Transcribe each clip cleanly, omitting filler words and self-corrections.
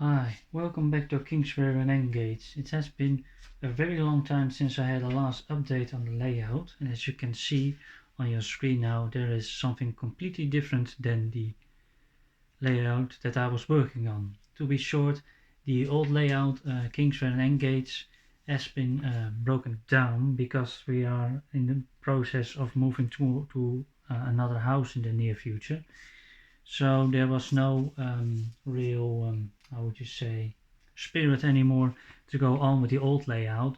Hi, welcome back to Kingsware and Engage. It has been a very long time since I had a last update on the layout, and as you can see on your screen now, there is something completely different than the layout that I was working on. To be short, the old layout, Kingsware and Engage, has been broken down because we are in the process of moving to another house in the near future. So there was no real, how would you say, spirit anymore to go on with the old layout,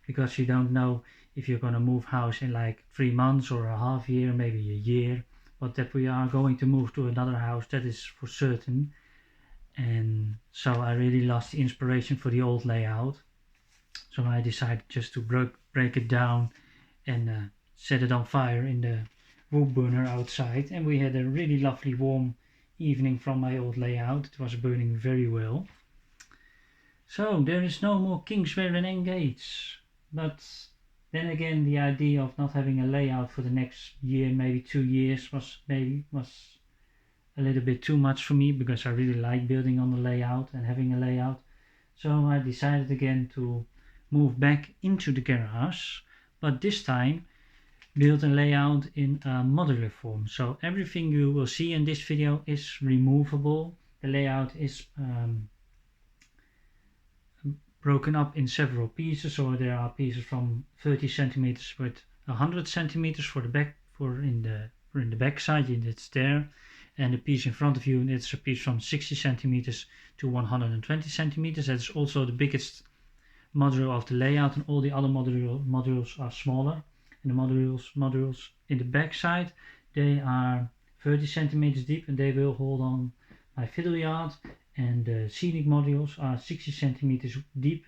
because you don't know if you're going to move house in like 3 months or a half year, maybe a year, but that we are going to move to another house, that is for certain. And so I really lost the inspiration for the old layout. So I decided just to break it down and set it on fire in the wood burner outside, and we had a really lovely warm evening from my old layout. It was burning very well. So there is no more Kingsware and Engage, but then again the idea of not having a layout for the next year, maybe 2 years, was a little bit too much for me, because I really like building on the layout and having a layout. So I decided again to move back into the garage, but this time build a layout in a modular form. So everything you will see in this video is removable. The layout is broken up in several pieces, so there are pieces from 30 centimeters with 100 centimeters for the back, in the back side, it's there, and the piece in front of you, it's a piece from 60 centimeters to 120 centimeters. That's also the biggest module of the layout, and all the other modules are smaller. And the modules in the back side, they are 30 centimeters deep, and they will hold on my fiddle yard. And the scenic modules are 60 centimeters deep,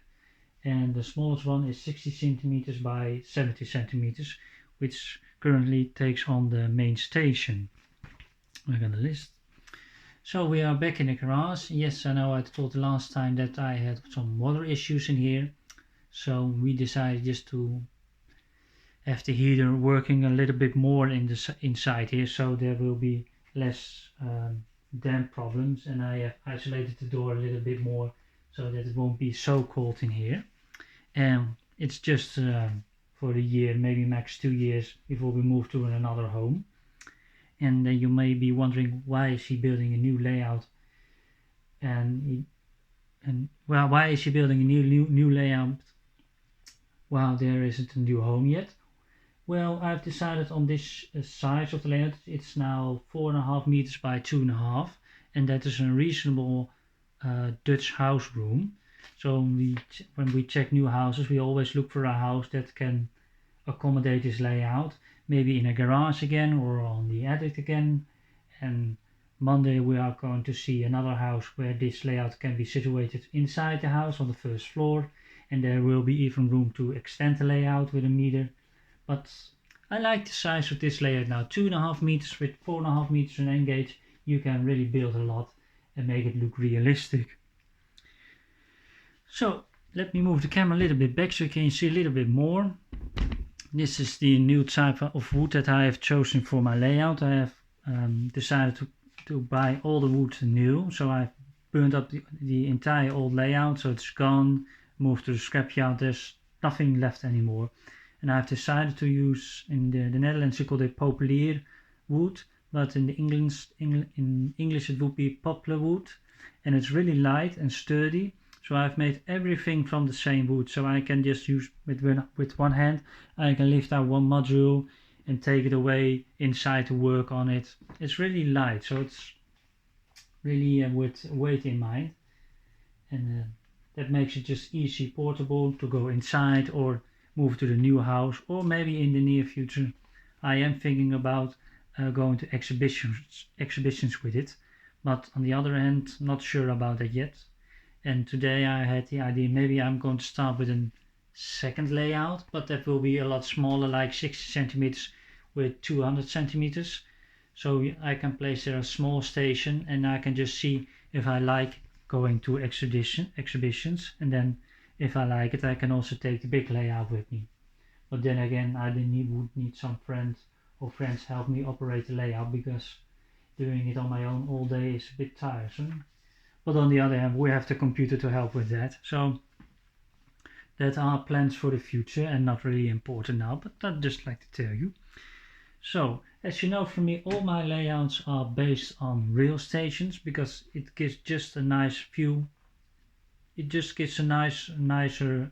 and the smallest one is 60 centimeters by 70 centimeters, which currently takes on the main station. We're going to list. So we are back in the garage. Yes, I know I told the last time that I had some water issues in here, so we decided just to have the heater working a little bit more inside here, so there will be less damp problems, and I have isolated the door a little bit more so that it won't be so cold in here. And it's just for a year, maybe max 2 years, before we move to another home. And you may be wondering, why is he building a new layout? And well, why is he building a new layout while there isn't a new home yet? Well, I've decided on this size of the layout. It's now 4.5 meters by 2.5, and that is a reasonable Dutch house room. So when we check new houses, we always look for a house that can accommodate this layout, maybe in a garage again or on the attic again. And Monday we are going to see another house where this layout can be situated inside the house on the first floor, and there will be even room to extend the layout with a meter. But I like the size of this layout now. 2.5 meters with 4.5 meters in Engage. You can really build a lot and make it look realistic. So let me move the camera a little bit back so you can see a little bit more. This is the new type of wood that I have chosen for my layout. I have decided to buy all the wood new. So I've burned up the entire old layout, so it's gone. Moved to the scrapyard. There's nothing left anymore. And I've decided to use, in the Netherlands you call it populair wood, but in English it would be poplar wood, and it's really light and sturdy. So I've made everything from the same wood, so I can just use with one hand. I can lift out one module and take it away inside to work on it. It's really light, so it's really with weight in mind, and that makes it just easy portable to go inside or move to the new house, or maybe in the near future I am thinking about going to exhibitions with it, but on the other hand not sure about that yet. And today I had the idea, maybe I'm going to start with a second layout, but that will be a lot smaller, like 60 centimeters with 200 centimeters, so I can place there a small station, and I can just see if I like going to exhibitions, and then if I like it I can also take the big layout with me. But then again, I would need some friend or friends help me operate the layout, because doing it on my own all day is a bit tiresome. But on the other hand, we have the computer to help with that. So that are plans for the future and not really important now, but I'd just like to tell you. So, as you know from me, all my layouts are based on rail stations because it gives just a nice view. It just gives a nicer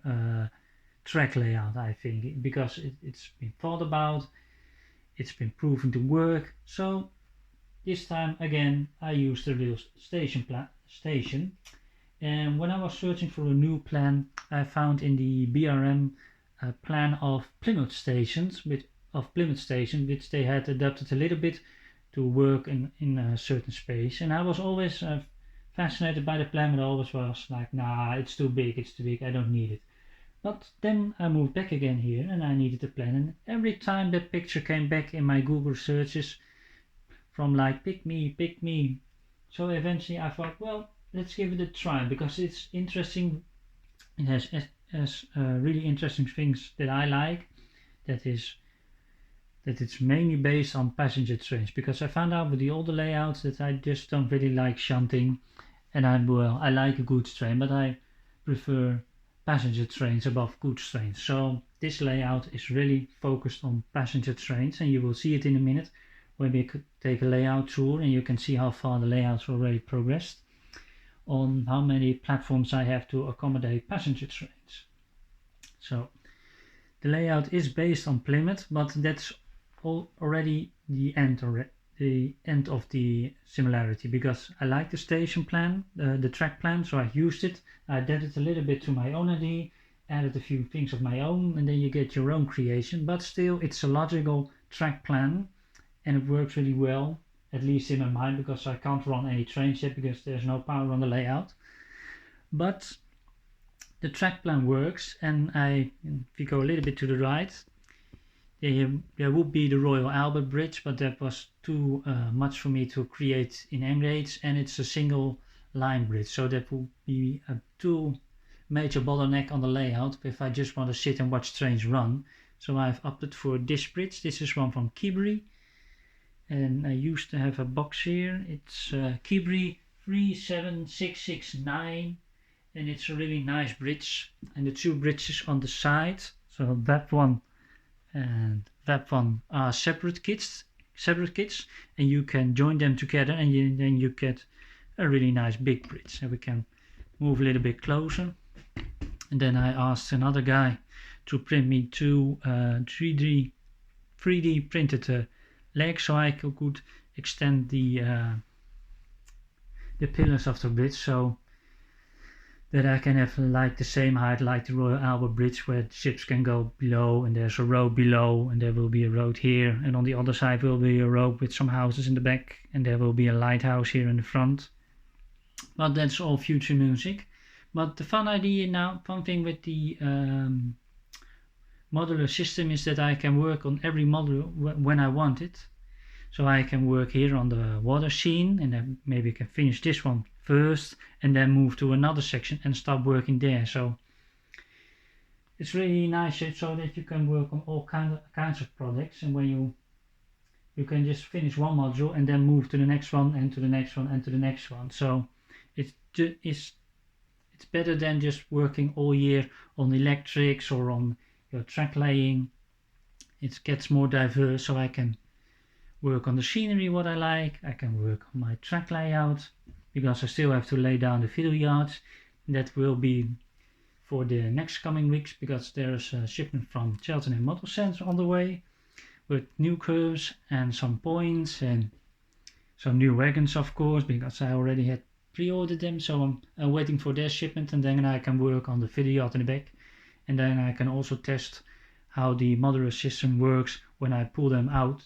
track layout, I think, because it's been thought about, it's been proven to work. So this time again, I used the rail station. And when I was searching for a new plan, I found in the BRM a plan of Plymouth stations, which they had adapted a little bit to work in a certain space. And I was always fascinated by the plan, but I always was like, nah, it's too big, I don't need it. But then I moved back again here and I needed a plan. And every time that picture came back in my Google searches from like, pick me. So eventually I thought, well, let's give it a try because it's interesting. It has really interesting things that I like. That it's mainly based on passenger trains, because I found out with the older layouts that I just don't really like shunting, and I like a goods train, but I prefer passenger trains above goods trains. So this layout is really focused on passenger trains, and you will see it in a minute when we could take a layout tour, and you can see how far the layouts already progressed on how many platforms I have to accommodate passenger trains. So the layout is based on Plymouth, but that's already the end of the similarity, because I like the station plan, the track plan, so I used it. I adapted a little bit to my own idea, added a few things of my own, and then you get your own creation, but still it's a logical track plan and it works really well, at least in my mind, because I can't run any trains yet because there's no power on the layout. But the track plan works, and if you go a little bit to the right, there would be the Royal Albert Bridge, but that was too much for me to create in Emirates, and it's a single line bridge, so that would be a too major bottleneck on the layout if I just want to sit and watch trains run. So I've opted for this bridge. This is one from Kibri, and I used to have a box here. It's Kibri 37669, and it's a really nice bridge. And the two bridges on the side, so that one and that one, are separate kits, and you can join them together, and then you get a really nice big bridge. And we can move a little bit closer. And then I asked another guy to print me two 3D printed legs, so I could extend the pillars of the bridge, so that I can have like the same height like the Royal Albert Bridge, where ships can go below, and there's a road below, and there will be a road here, and on the other side will be a road with some houses in the back, and there will be a lighthouse here in the front. But that's all future music. But the fun thing with the modular system is that I can work on every module when I want it. So I can work here on the water scene, and then maybe I can finish this one first and then move to another section and start working there. So it's really nice so that you can work on all kinds of projects, and when you can just finish one module and then move to the next one and to the next one and to the next one. So it's better than just working all year on electrics or on your track laying. It gets more diverse, so I can work on the scenery what I like, I can work on my track layout, because I still have to lay down the fiddle yards. That will be for the next coming weeks, because there's a shipment from Cheltenham Model Centre on the way with new curves and some points and some new wagons, of course, because I already had pre-ordered them. So I'm waiting for their shipment, and then I can work on the fiddle yard in the back, and then I can also test how the modular system works when I pull them out.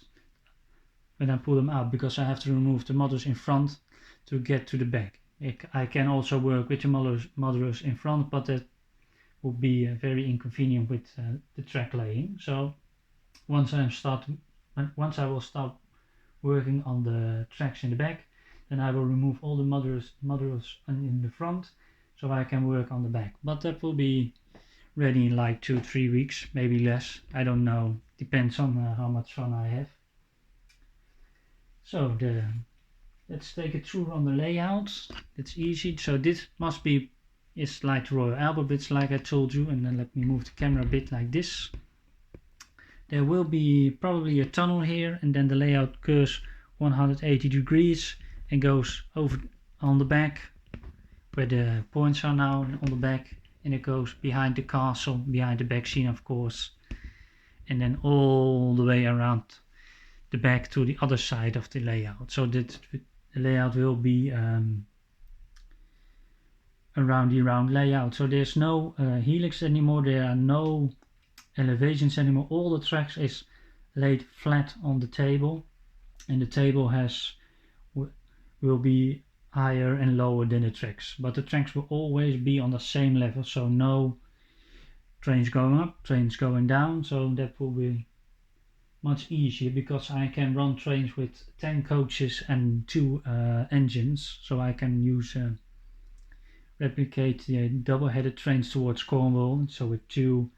Because I have to remove the modulars in front to get to the back. I can also work with the modulars in front, but that would be very inconvenient with the track laying. So once I will start working on the tracks in the back, then I will remove all the modulars in the front, so I can work on the back. But that will be ready in like 2-3 weeks, maybe less. I don't know. Depends on how much fun I have. So let's take a tour on the layout. It's easy. So this must be, it's like the Royal Albert Bridge, like I told you. And then let me move the camera a bit like this. There will be probably a tunnel here, and then the layout curves 180 degrees and goes over on the back where the points are now on the back, and it goes behind the castle, behind the back scene of course, and then all the way around the back to the other side of the layout. So that the layout will be a round layout. So there's no helix anymore, there are no elevations anymore. All the tracks is laid flat on the table, and the table will be higher and lower than the tracks, but the tracks will always be on the same level, so no trains going up, trains going down. So that will be much easier because I can run trains with 10 coaches and 2 engines, so I can use replicate the double-headed trains towards Cornwall, so with 2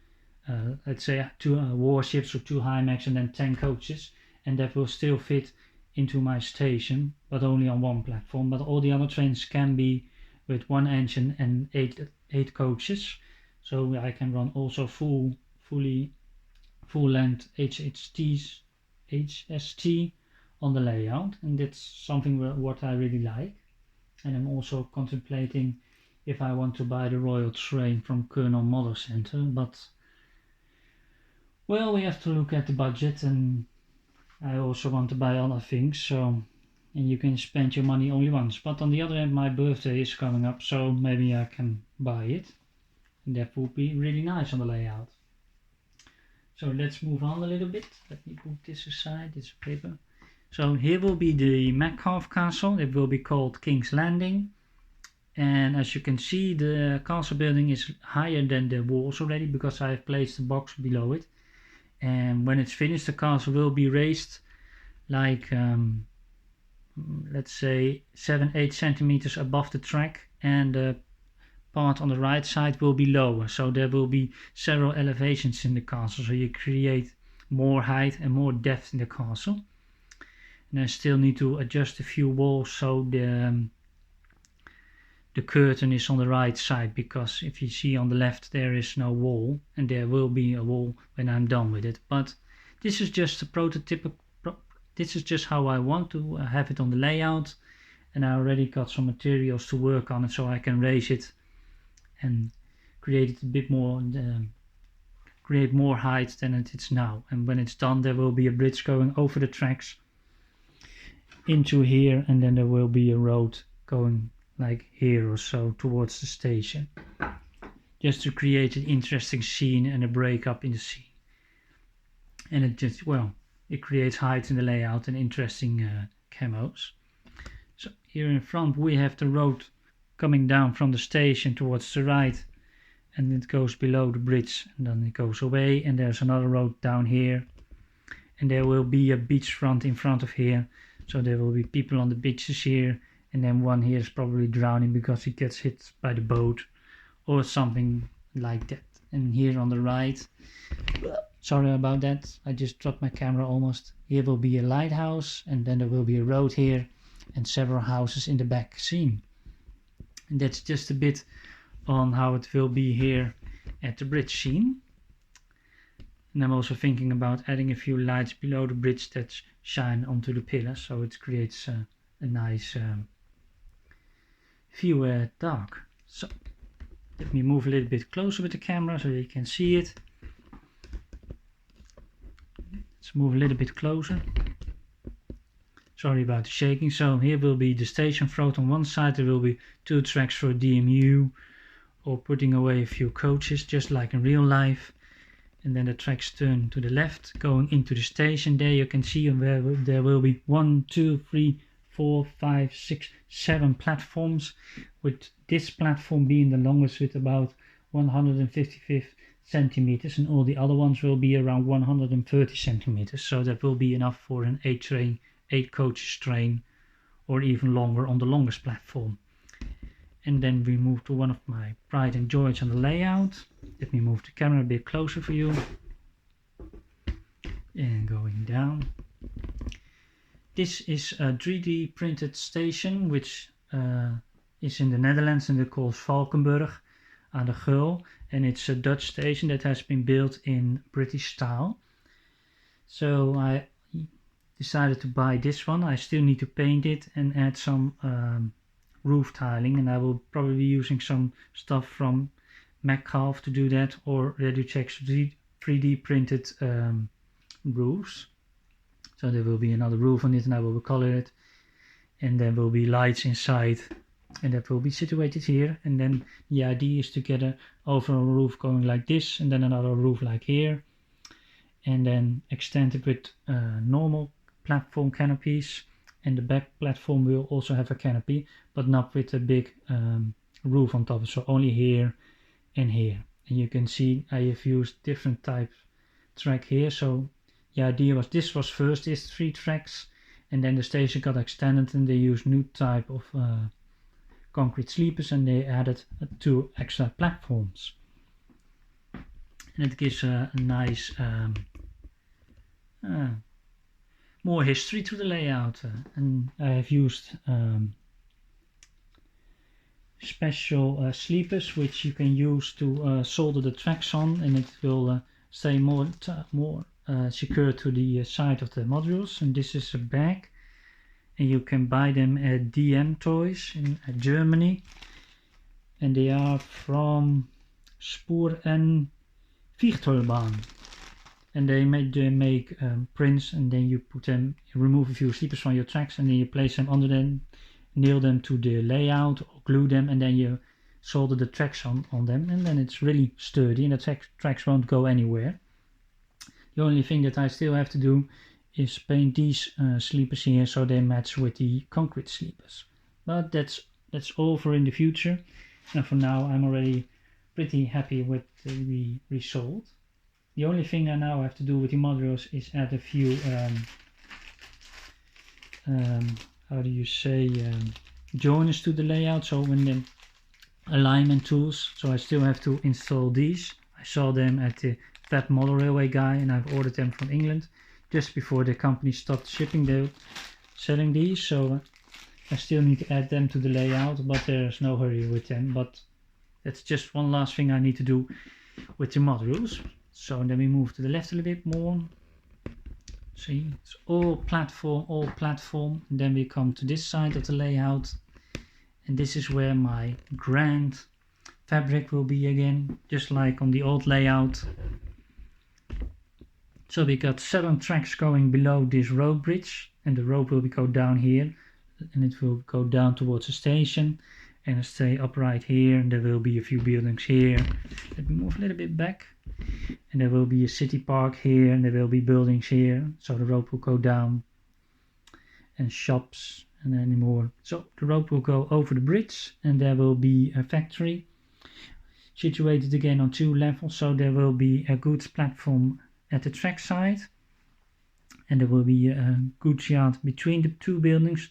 let's say 2 warships or 2 High-Max and then 10 coaches, and that will still fit into my station, but only on 1 platform. But all the other trains can be with 1 engine and 8 coaches, so I can run also full length HST on the layout, and that's something what I really like. And I'm also contemplating if I want to buy the Royal train from Colonel Model Center, but well, we have to look at the budget, and I also want to buy other things, so, and you can spend your money only once. But on the other hand, my birthday is coming up, so maybe I can buy it, and that would be really nice on the layout. So let's move on a little bit. Let me put this aside, it's paper. So here will be the Metcalfe Castle. It will be called King's Landing, and as you can see, the castle building is higher than the walls already because I have placed a box below it. And when it's finished, the castle will be raised like let's say 7-8 centimeters above the track, and the part on the right side will be lower, so there will be several elevations in the castle, so you create more height and more depth in the castle. And I still need to adjust a few walls so the curtain is on the right side, because if you see on the left there is no wall, and there will be a wall when I'm done with it. But this is just a prototype, this is just how I want to have it on the layout, and I already got some materials to work on it so I can raise it and create it a bit more, create more height than it is now. And when it's done, there will be a bridge going over the tracks into here, and then there will be a road going like here or so towards the station, just to create an interesting scene and a break up in the scene. And it just, well, it creates height in the layout and interesting camos. So here in front we have the road coming down from the station towards the right, and it goes below the bridge and then it goes away, and there's another road down here, and there will be a beachfront in front of here, so there will be people on the beaches here. And then one here is probably drowning because he gets hit by the boat or something like that. And here on the right, sorry about that, I just dropped my camera almost. Here will be a lighthouse, and then there will be a road here and several houses in the back scene. And that's just a bit on how it will be here at the bridge scene. And I'm also thinking about adding a few lights below the bridge that shine onto the pillars, so it creates a nice view at dark. So let me move a little bit closer with the camera so you can see it. Let's move a little bit closer. Sorry about the shaking. So here will be the station float on one side. There will be 2 tracks for DMU or putting away a few coaches, just like in real life. And then the tracks turn to the left going into the station. There you can see where there will be 1, 2, 3, 4, 5, 6, 7 platforms, with this platform being the longest with about 155 centimeters, and all the other ones will be around 130 centimeters, so that will be enough for an 8 coaches train, or even longer on the longest platform. And then we move to one of my pride and joys on the layout. Let me move the camera a bit closer for you, and going down. This is a 3D printed station which is in the Netherlands and it calls Valkenburg aan de Geul, and it's a Dutch station that has been built in British style. So I decided to buy this one. I still need to paint it and add some roof tiling, and I will probably be using some stuff from Metcalfe to do that, or Reducheck's 3D printed roofs. So there will be another roof on it and I will color it, and there will be lights inside, and that will be situated here. And then the idea is to get an overall roof going like this, and then another roof like here, and then extend it with normal platform canopies, and the back platform will also have a canopy, but not with a big roof on top, so only here and here. And you can see I have used different types track here. So the idea was this was first is 3 tracks, and then the station got extended and they used new type of concrete sleepers, and they added 2 extra platforms, and it gives a nice more history to the layout. And I have used special sleepers which you can use to solder the tracks on, and it will stay more secure to the side of the modules. And this is a bag, and you can buy them at DM Toys in Germany, and they are from Spoor en Vliegtuigbaan, and they make prints, and then you remove a few sleepers from your tracks, and then you place them under them, nail them to the layout or glue them, and then you solder the tracks on them, and then it's really sturdy and the tracks won't go anywhere. The only thing that I still have to do is paint these sleepers here so they match with the concrete sleepers, but that's over in the future, and for now I'm already pretty happy with the result. The only thing I now have to do with the modules is add a few how do you say, joiners to the layout, so when the alignment tools. So I still have to install these. I saw them at the Fat Model Railway guy, and I've ordered them from England just before the company stopped shipping. They selling these, so I still need to add them to the layout, but there's no hurry with them. But that's just one last thing I need to do with the modules. So then we move to the left a little bit more. See, it's all platform, and then we come to this side of the layout, and this is where my grand fabric will be again, just like on the old layout. So we got 7 tracks going below this road bridge, and the road will go down here, and it will go down towards the station and stay upright here, and there will be a few buildings here. Let me move a little bit back. And there will be a city park here, and there will be buildings here, so the road will go down, and shops and any more. So the road will go over the bridge, and there will be a factory situated again on 2 levels, so there will be a goods platform at the track side, and there will be a goods yard between the 2 buildings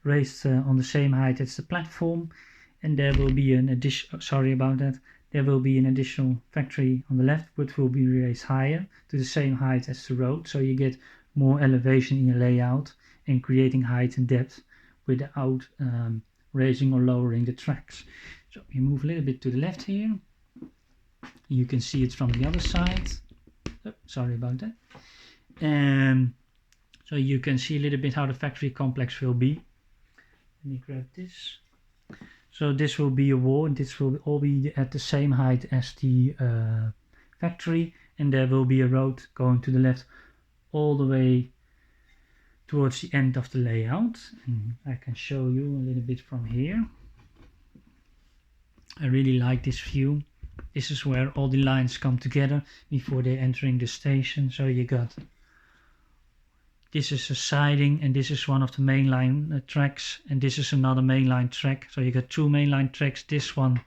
raised on the same height as the platform, and there will be an addition, there will be an additional factory on the left, which will be raised higher to the same height as the road, so you get more elevation in your layout and creating height and depth without raising or lowering the tracks. So we move a little bit to the left here. You can see it from the other side. Oh, sorry about that. So you can see a little bit how the factory complex will be. Let me grab this. So this will be a wall, and this will all be at the same height as the factory, and there will be a road going to the left all the way towards the end of the layout. And I can show you a little bit from here. I really like this view. This is where all the lines come together before they're entering the station. So you got, this is a siding, and this is one of the mainline tracks, and this is another mainline track. So you got 2 mainline tracks, this one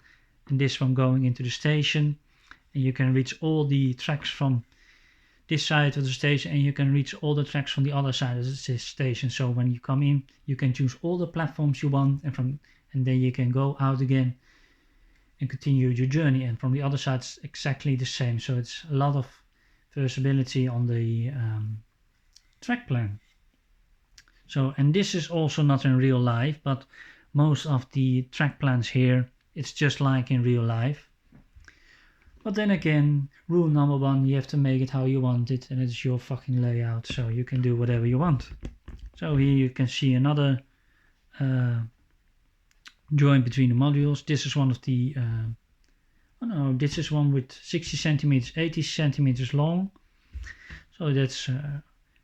and this one going into the station, and you can reach all the tracks from this side of the station, and you can reach all the tracks from the other side of the station. So when you come in, you can choose all the platforms you want, and then you can go out again and continue your journey. And from the other side, it's exactly the same. So it's a lot of versatility on the track plan. So, and this is also not in real life, but most of the track plans here, it's just like in real life. But then again, rule number one, you have to make it how you want it, and it's your fucking layout, so you can do whatever you want. So here you can see another joint between the modules. This is one of the, oh no, this is one with 60 centimeters, 80 centimeters long. So that's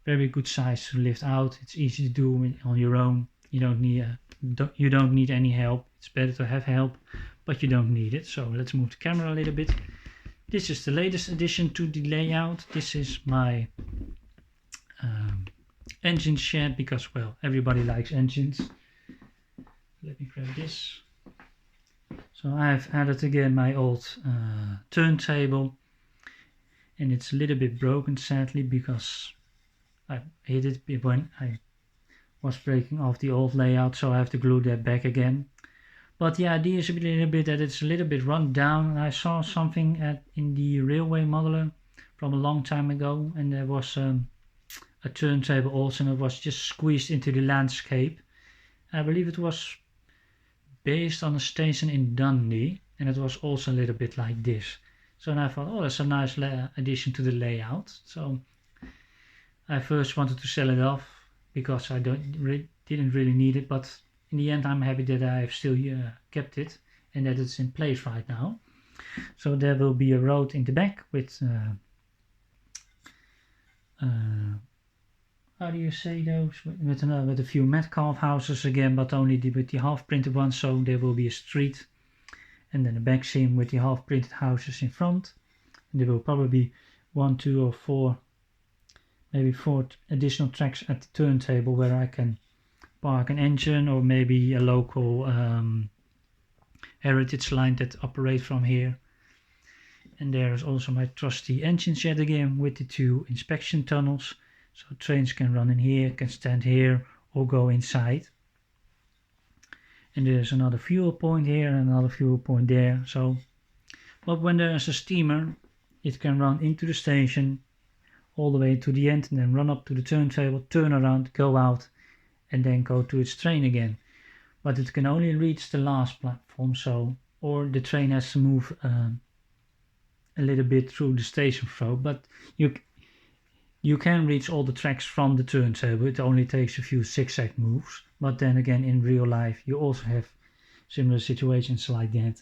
very good size to lift out. It's easy to do on your own. You don't need any help. It's better to have help, but you don't need it. So let's move the camera a little bit. This is the latest addition to the layout. This is my engine shed, because, well, everybody likes engines. Let me grab this. So I've added again my old turntable, and it's a little bit broken, sadly, because I hit it when I was breaking off the old layout, so I have to glue that back again. But the idea is a little bit that it's a little bit run down. I saw something in the railway modeler from a long time ago, and there was a turntable also, and it was just squeezed into the landscape. I believe it was based on a station in Dundee, and it was also a little bit like this. So then I thought, oh, that's a nice addition to the layout. So I first wanted to sell it off because I didn't really need it, but in the end I'm happy that I've still kept it and that it's in place right now. So there will be a road in the back with how do you say those, with a few Metcalf houses again, but only with the half printed ones. So there will be a street and then a back seam with the half printed houses in front, and there will probably be 1, 2 or 4, maybe 4 additional tracks at the turntable where I can park an engine, or maybe a local heritage line that operates from here. And there is also my trusty engine shed again with the 2 inspection tunnels, so trains can run in here, can stand here, or go inside. And there's another fuel point here and another fuel point there. So, but when there's a steamer, it can run into the station all the way to the end and then run up to the turntable, turn around, go out, and then go to its train again. But it can only reach the last platform, so, or the train has to move a little bit through the station flow, but you can reach all the tracks from the turntable. It only takes a few zigzag moves, but then again in real life you also have similar situations like that.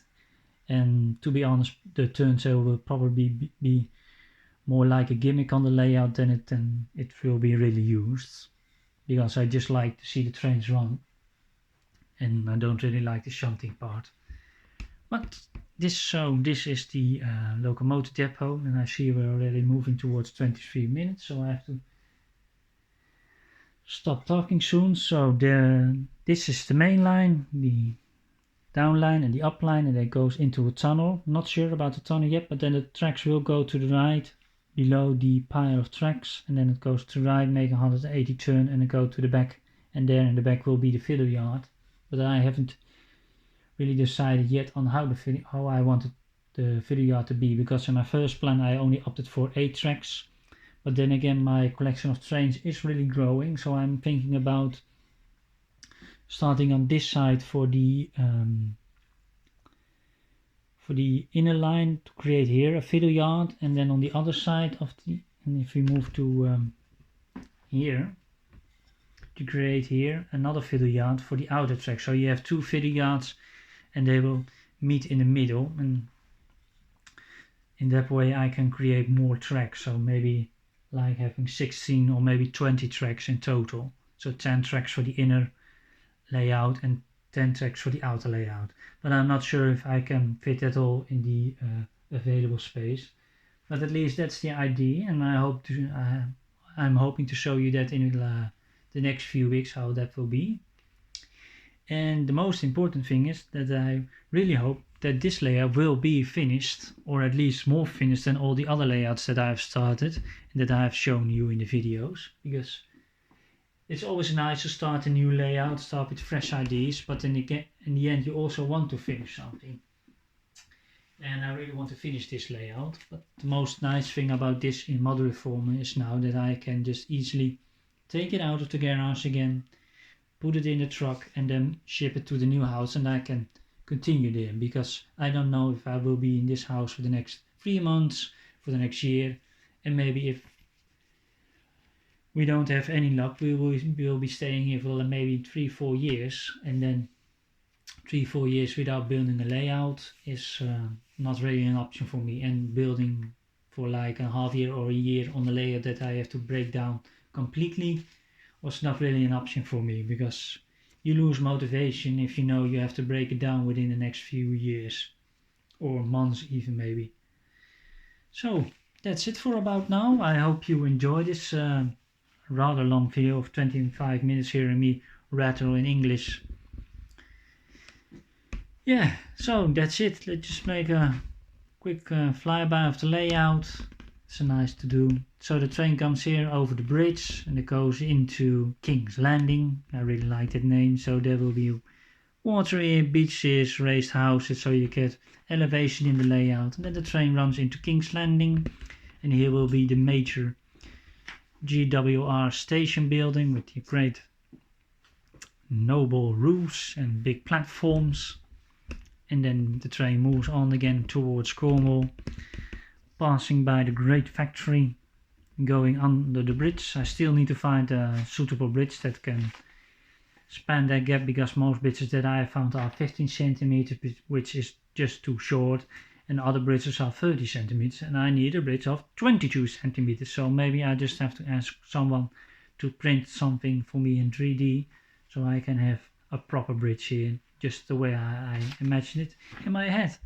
And to be honest, the turntable will probably be more like a gimmick on the layout than it will be really used, because I just like to see the trains run and I don't really like the shunting part. But this is the locomotive depot, and I see we're already moving towards 23 minutes, so I have to stop talking soon. So this is the main line, the down line and the up line, and it goes into a tunnel. Not sure about the tunnel yet, but then the tracks will go to the right below the pile of tracks, and then it goes to the right, make a 180 turn, and it go to the back, and there in the back will be the feeder yard. But I haven't really decided yet on how I wanted the feeder yard to be, because in my first plan I only opted for 8 tracks, but then again my collection of trains is really growing, so I'm thinking about starting on this side for the inner line to create here a feeder yard, and then on the other side of and if we move to here, to create here another feeder yard for the outer track. So you have 2 feeder yards and they will meet in the middle, and in that way I can create more tracks, so maybe like having 16 or maybe 20 tracks in total. So 10 tracks for the inner layout and 10 tracks for the outer layout, but I'm not sure if I can fit that all in the available space. But at least that's the idea, and I'm hoping to show you that in the next few weeks how that will be. And the most important thing is that I really hope that this layout will be finished, or at least more finished than all the other layouts that I've started and that I've shown you in the videos, because it's always nice to start a new layout, start with fresh ideas, but in the end you also want to finish something. And I really want to finish this layout, but the most nice thing about this in modular form is now that I can just easily take it out of the garage again, put it in the truck, and then ship it to the new house, and I can continue there, because I don't know if I will be in this house for the next 3 months, for the next year, and maybe if we don't have any luck, we'll be staying here for maybe 3-4 years, and then 3-4 years without building a layout is not really an option for me, and building for like a half year or a year on a layout that I have to break down completely was not really an option for me, because you lose motivation if you know you have to break it down within the next few years or months even maybe. So that's it for about now. I hope you enjoy this rather long video of 25 minutes hearing me rattle in English. Yeah, so that's it. Let's just make a quick flyby of the layout. It's nice to do. So the train comes here over the bridge and it goes into King's Landing. I really like that name. So there will be water here, beaches, raised houses, so you get elevation in the layout. And then the train runs into King's Landing, and here will be the major GWR station building with the great noble roofs and big platforms. And then the train moves on again towards Cornwall, passing by the great factory, going under the bridge. I still need to find a suitable bridge that can span that gap, because most bridges that I have found are 15 centimeters, which is just too short, and other bridges are 30 centimeters, and I need a bridge of 22 centimeters. So maybe I just have to ask someone to print something for me in 3D so I can have a proper bridge here, just the way I imagine it in my head.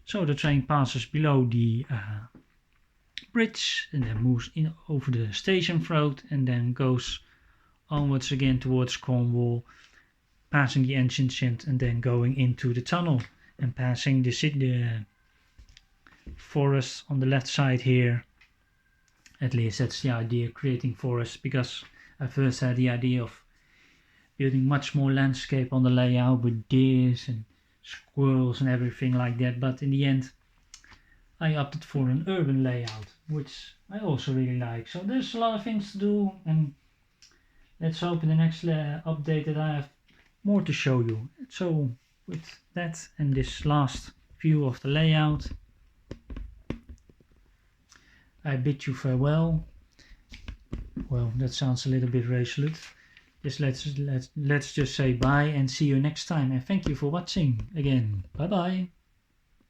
So the train passes below the bridge and then moves in over the station road, and then goes onwards again towards Cornwall, passing the engine shed and then going into the tunnel and passing the forest on the left side here. At least that's the idea, creating forests, because I first had the idea of building much more landscape on the layout with deers and squirrels and everything like that, but in the end I opted for an urban layout, which I also really like. So there's a lot of things to do, and let's hope in the next update that I have more to show you. So with that and this last view of the layout, I bid you farewell. Well, that sounds a little bit resolute. Let's just say bye and see you next time, and thank you for watching again. Bye bye.